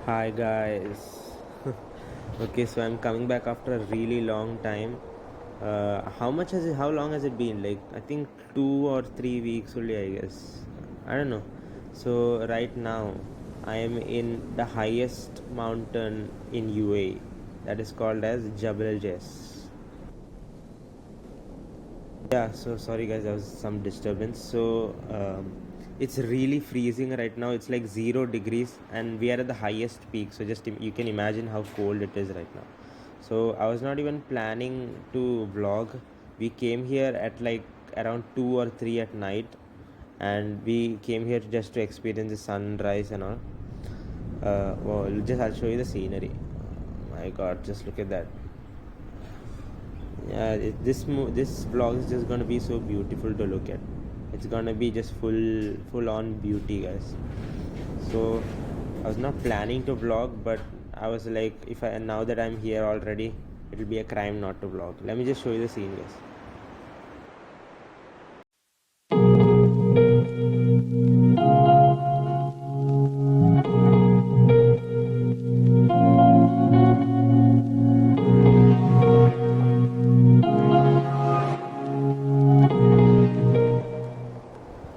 Hi guys. Okay, so I'm coming back after a really long time. How long has it been? Like I think 2 or 3 weeks only, I guess. I don't know. So right now I am in the highest mountain in UAE. That is called as Jabal Al Jais. Yeah, so sorry guys, there was some disturbance. It's really freezing right now. It's like 0 degrees, and we are at the highest peak. So just you can imagine how cold it is right now. So I was not even planning to vlog. We came here at like around 2 or 3 at night, and we came here just to experience the sunrise and all. Well, just I'll show you the scenery. My God, just look at that. Yeah, this vlog is just gonna be so beautiful to look at. It's gonna be just full on beauty, guys. So I was not planning to vlog, but I was like, if I now that I'm here already, it'll be a crime not to vlog. Let me just show you the scene, guys.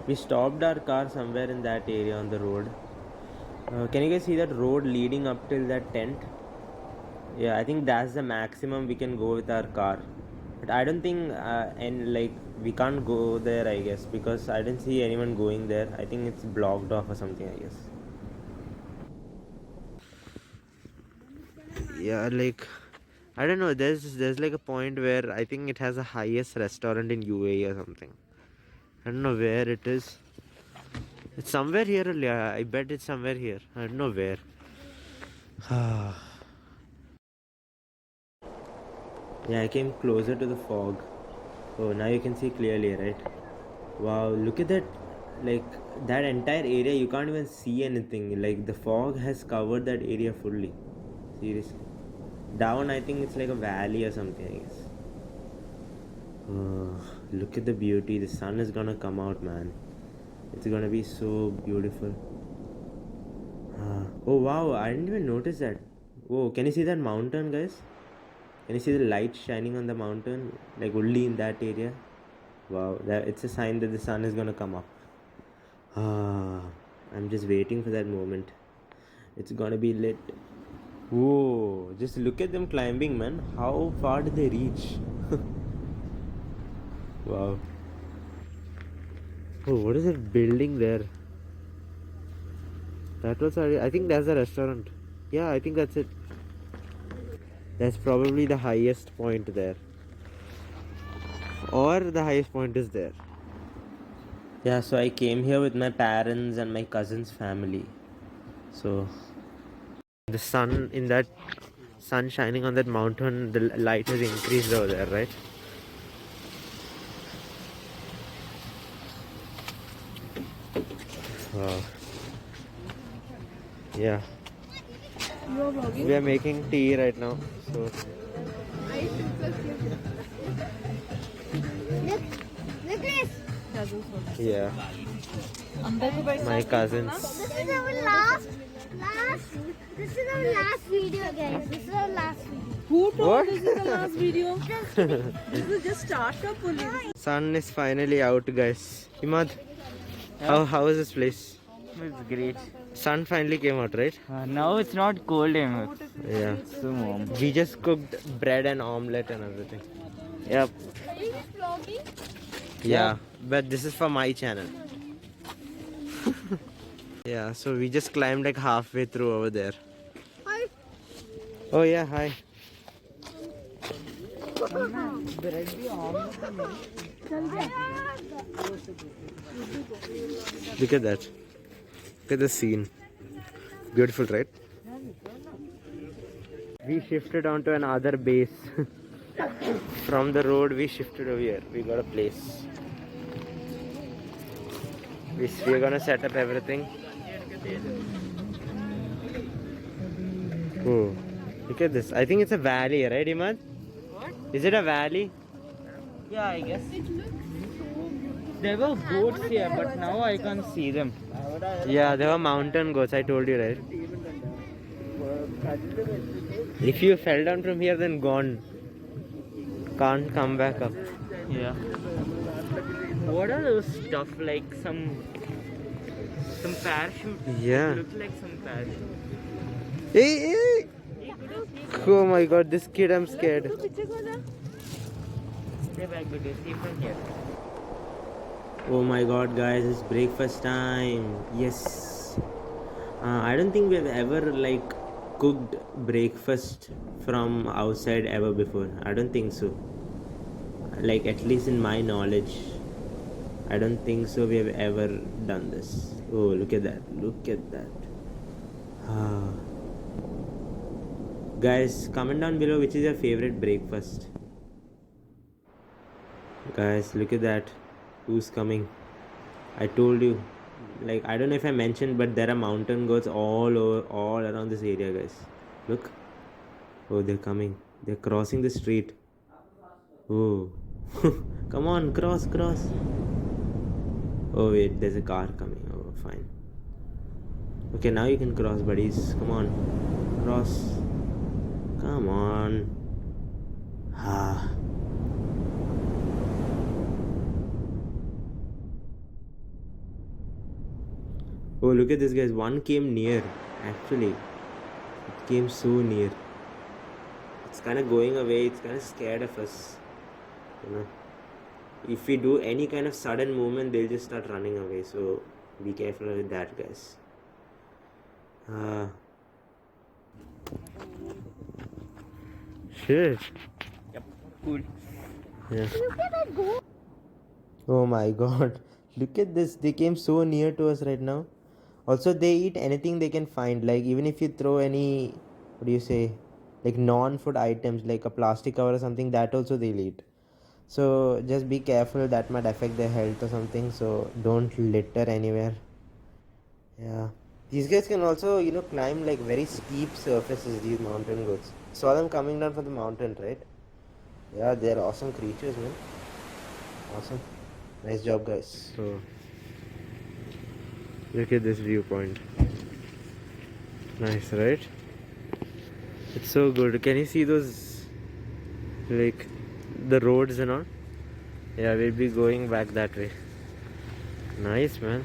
We stopped our car somewhere in that area on the road. Can you guys see that road leading up till that tent? Yeah, I think that's the maximum we can go with our car. But I don't think and like we can't go there, I guess, because I didn't see anyone going there. I think it's blocked off or something, I guess. Yeah, like I don't know, there's like a point where I think it has the highest restaurant in UAE or something. I don't know where it is. It's somewhere here. Yeah, I bet it's somewhere here. I don't know where. Yeah, I came closer to the fog. Oh, now you can see clearly, right? Wow, look at that. Like that entire area, you can't even see anything. Like the fog has covered that area fully. Seriously. Down, I think it's like a valley or something, I guess. Oh, look at the beauty. The sun is gonna come out, man. It's gonna be so beautiful. Oh wow, I didn't even notice that. Whoa, can you see that mountain, guys? Can you see the light shining on the mountain? Like only in that area? Wow, that it's a sign that the sun is gonna come up. I'm just waiting for that moment. It's gonna be lit. Whoa, just look at them climbing, man. How far did they reach? Wow. Oh, what is that building there? That was, I think that's a restaurant. Yeah, I think that's it. That's probably the highest point there. Or the highest point is there. Yeah, so I came here with my parents and my cousin's family. So the sun in that sun shining on that mountain, the light has increased over there, right? Wow. Yeah. We are making tea right now. So Look this. yeah. My cousins. This is our last. This is our last video, guys. This is our last video. Who told What? this is the last video? This is just startup only. Sun is finally out, guys. Imad, how is this place? It's great. Sun finally came out, right? Now it's not cold anymore. Yeah. So warm. We just cooked bread and omelette and everything. Yep. Are you vlogging? Yeah, but this is for my channel. Yeah, so we just climbed like halfway through over there. Hi. Oh yeah, hi. Look at that. Look at the scene. Beautiful, right? We shifted onto another base. From the road, we shifted over here. We got a place. We're gonna set up everything. Oh, look at this. I think it's a valley, right, Imad? What? Is it a valley? Yeah, I guess. There were goats here, but now I can't see them. Yeah, there were mountain goats. I told you, right? If you fell down from here, then gone. Can't come back up. Yeah. What are those stuff like some parachute? Yeah. It looks like some parachute. Hey, hey. Oh my god, this kid, I'm scared. Stay back because see from here. Oh my god, guys, it's breakfast time. Yes. I don't think we've ever like cooked breakfast from outside ever before. I don't think so. Like, at least in my knowledge, I don't think so we have ever done this. Oh, look at that. Look at that. Ah. Guys, comment down below which is your favorite breakfast. Guys, look at that. Who's coming? I told you. Like, I don't know if I mentioned, but there are mountain goats all around this area, guys. Look. Oh, they're coming. They're crossing the street. Oh. Come on, cross. Oh wait, there's a car coming. Oh, fine. Okay, now you can cross, buddies. Come on. Cross. Come on. Ah. Oh, look at this, guys. One came near. Actually, it came so near. It's kind of going away. It's kind of scared of us. You know, if we do any kind of sudden movement, they'll just start running away. So be careful with that, guys. Shit. Yep. Cool. Yeah. Look at that goat. Oh my god. Look at this. They came so near to us right now. Also, they eat anything they can find. Like, even if you throw any, what do you say, like non-food items, like a plastic cover or something, that also they'll eat. So just be careful, that might affect their health or something. So don't litter anywhere. Yeah. These guys can also, you know, climb like very steep surfaces, these mountain goats. Saw them coming down from the mountain, right? Yeah, they're awesome creatures, man. Awesome. Nice job, guys. So, look at this viewpoint. Nice, right? It's so good. Can you see those, like, the roads and all? Yeah, we'll be going back that way. Nice, man.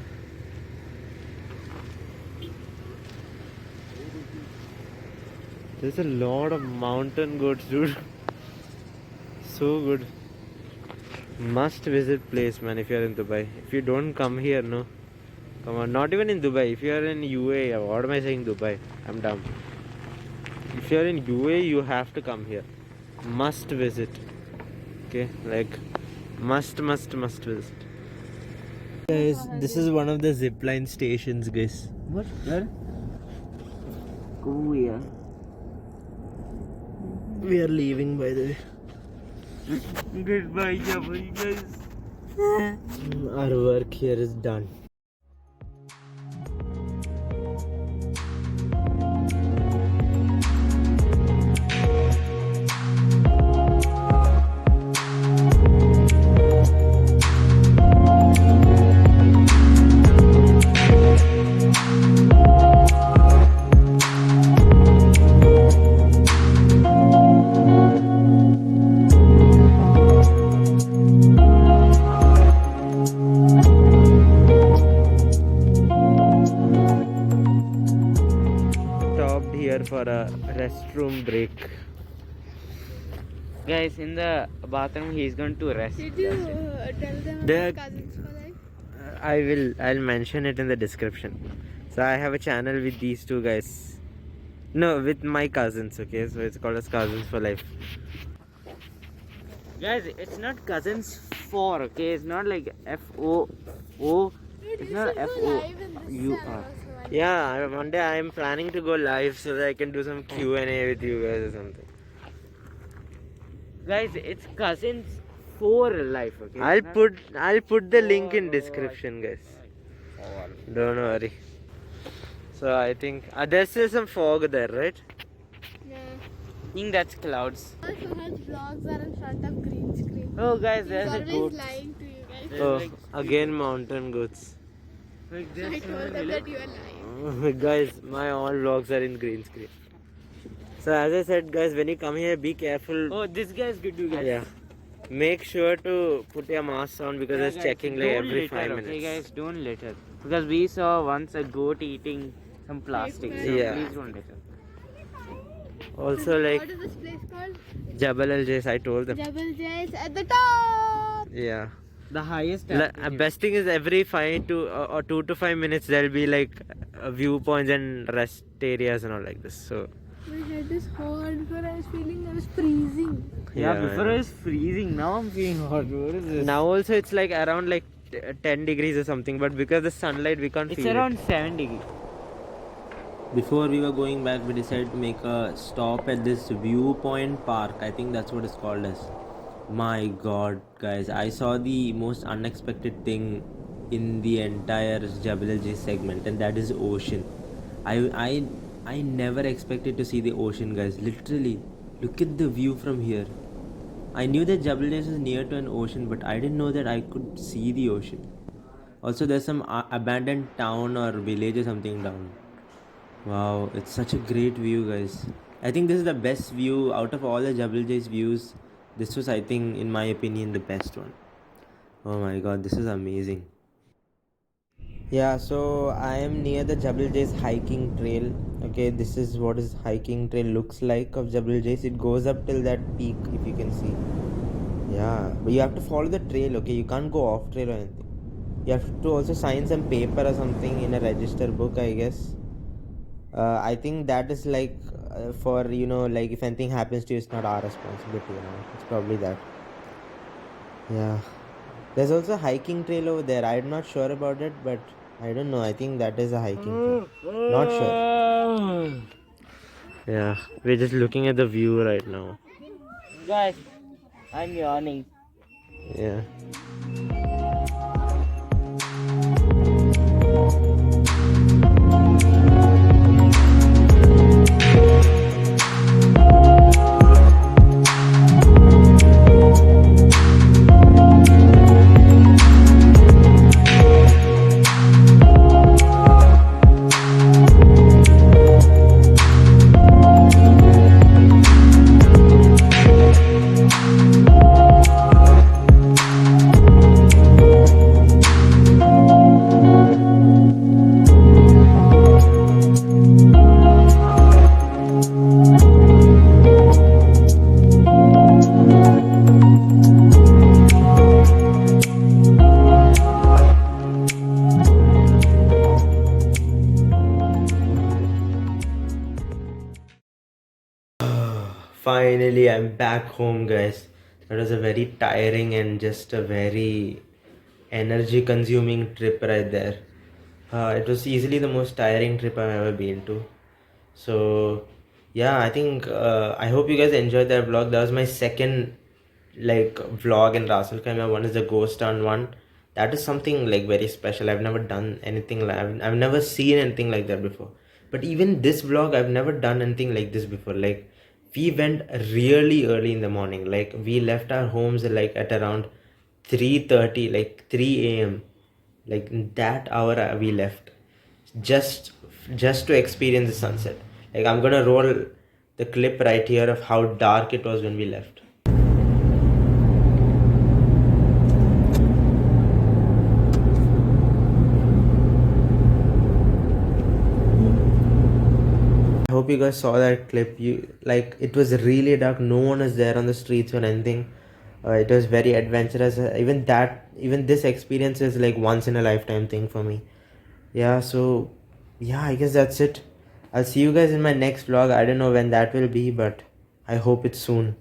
There's a lot of mountain goats, dude. So good. Must visit place, man, if you're in Dubai. If you don't come here, no. Come on, not even in Dubai. If you're in UAE, what am I saying Dubai? I'm dumb. If you're in UAE, you have to come here. Must visit. Okay, like must visit. Guys, this is one of the zipline stations, guys. What? Where? Oh yeah. We are leaving, by the way. Goodbye, guys. Our work here is done. For a restroom break. Guys, in the bathroom, he's going to rest. Did you tell them The- about Cousins for Life? I'll mention it in the description. So I have a channel with these two guys. No, with my cousins, okay? So it's called as Cousins for Life. Guys, it's not Cousins 4, okay? It's not like F-O-O. It's not F-O-U-R. Yeah, one day I'm planning to go live so that I can do some Q&A with you guys or something. Guys, it's Cousins 4 Life, okay? I'll put the link in description, guys. Don't worry. So I think there's still some fog there, right? No. I think that's clouds. All Suhar's vlogs are in front of green screen. Oh, guys, He's there's a always goat. lying to you guys. There's Oh, like- again mountain goats. Like I this, told them that you are lying. Guys, my all vlogs are in green screen. So as I said, guys, when you come here, be careful. Oh, this guy is good, you guys. Yeah. Make sure to put your mask on because Yeah, it's guys, checking like don't every litter, 5 minutes. Okay, guys, don't litter. Because we saw once a goat eating some plastic. So Yeah. please don't litter. Also, like What is this place called? Jabal Al Jais, I told them. Jabal Jais at the top. Yeah. The highest. Best thing is every 5 to or 2 to 5 minutes there'll be like viewpoints and rest areas and all like this. So My head is hot because I was feeling I was freezing. Yeah, I before know. I was freezing. Now I'm feeling hot. What is this? Now also it's like around like 10 degrees or something, but because the sunlight we can't It's feel around it. 7 degrees. Before we were going back, we decided to make a stop at this viewpoint park. I think that's what it's called as. My god, guys, I saw the most unexpected thing in the entire Jabal Al Jais segment, and that is ocean. I never expected to see the ocean, guys. Literally, look at the view from here. I knew that Jabal Jais was near to an ocean, but I didn't know that I could see the ocean. Also, there's some abandoned town or village or something down. Wow, it's such a great view, guys. I think this is the best view out of all the Jabal Jais views. This was, I think, in my opinion, the best one. Oh my god, this is amazing. Yeah, so I am near the Jabal Jais hiking trail. Okay, this is what his hiking trail looks like of Jabal Jais. It goes up till that peak, if you can see. Yeah, but you have to follow the trail, okay? You can't go off trail or anything. You have to also sign some paper or something in a register book, I guess. I think that is like for like if anything happens to you, it's not our responsibility. It's probably that. Yeah, there's also a hiking trail over there. I'm not sure about it, but I don't know. I think that is a hiking trail. Not sure. Yeah, we're just looking at the view right now. Guys, I'm yawning. Yeah. Finally, I'm back home, guys. That was a very tiring and just a very energy consuming trip right there. It was easily the most tiring trip I've ever been to. So, yeah, I think I hope you guys enjoyed that vlog. That was my second like vlog in Ras Al Khaimah. One is the ghost town one. That is something like very special. I've never done anything like I've never seen anything like that before. But even this vlog, I've never done anything like this before. Like we went really early in the morning. Like we left our homes like at around 3:30, like 3 a.m. Like in that hour we left just to experience the sunset. Like I'm gonna roll the clip right here of how dark it was when we left. I hope you guys saw that clip. It was really dark. No one was there on the streets or anything. It was very adventurous. Even this experience is like once in a lifetime thing for me. Yeah, so yeah, I guess that's it. I'll see you guys in my next vlog. I don't know when that will be, but I hope it's soon.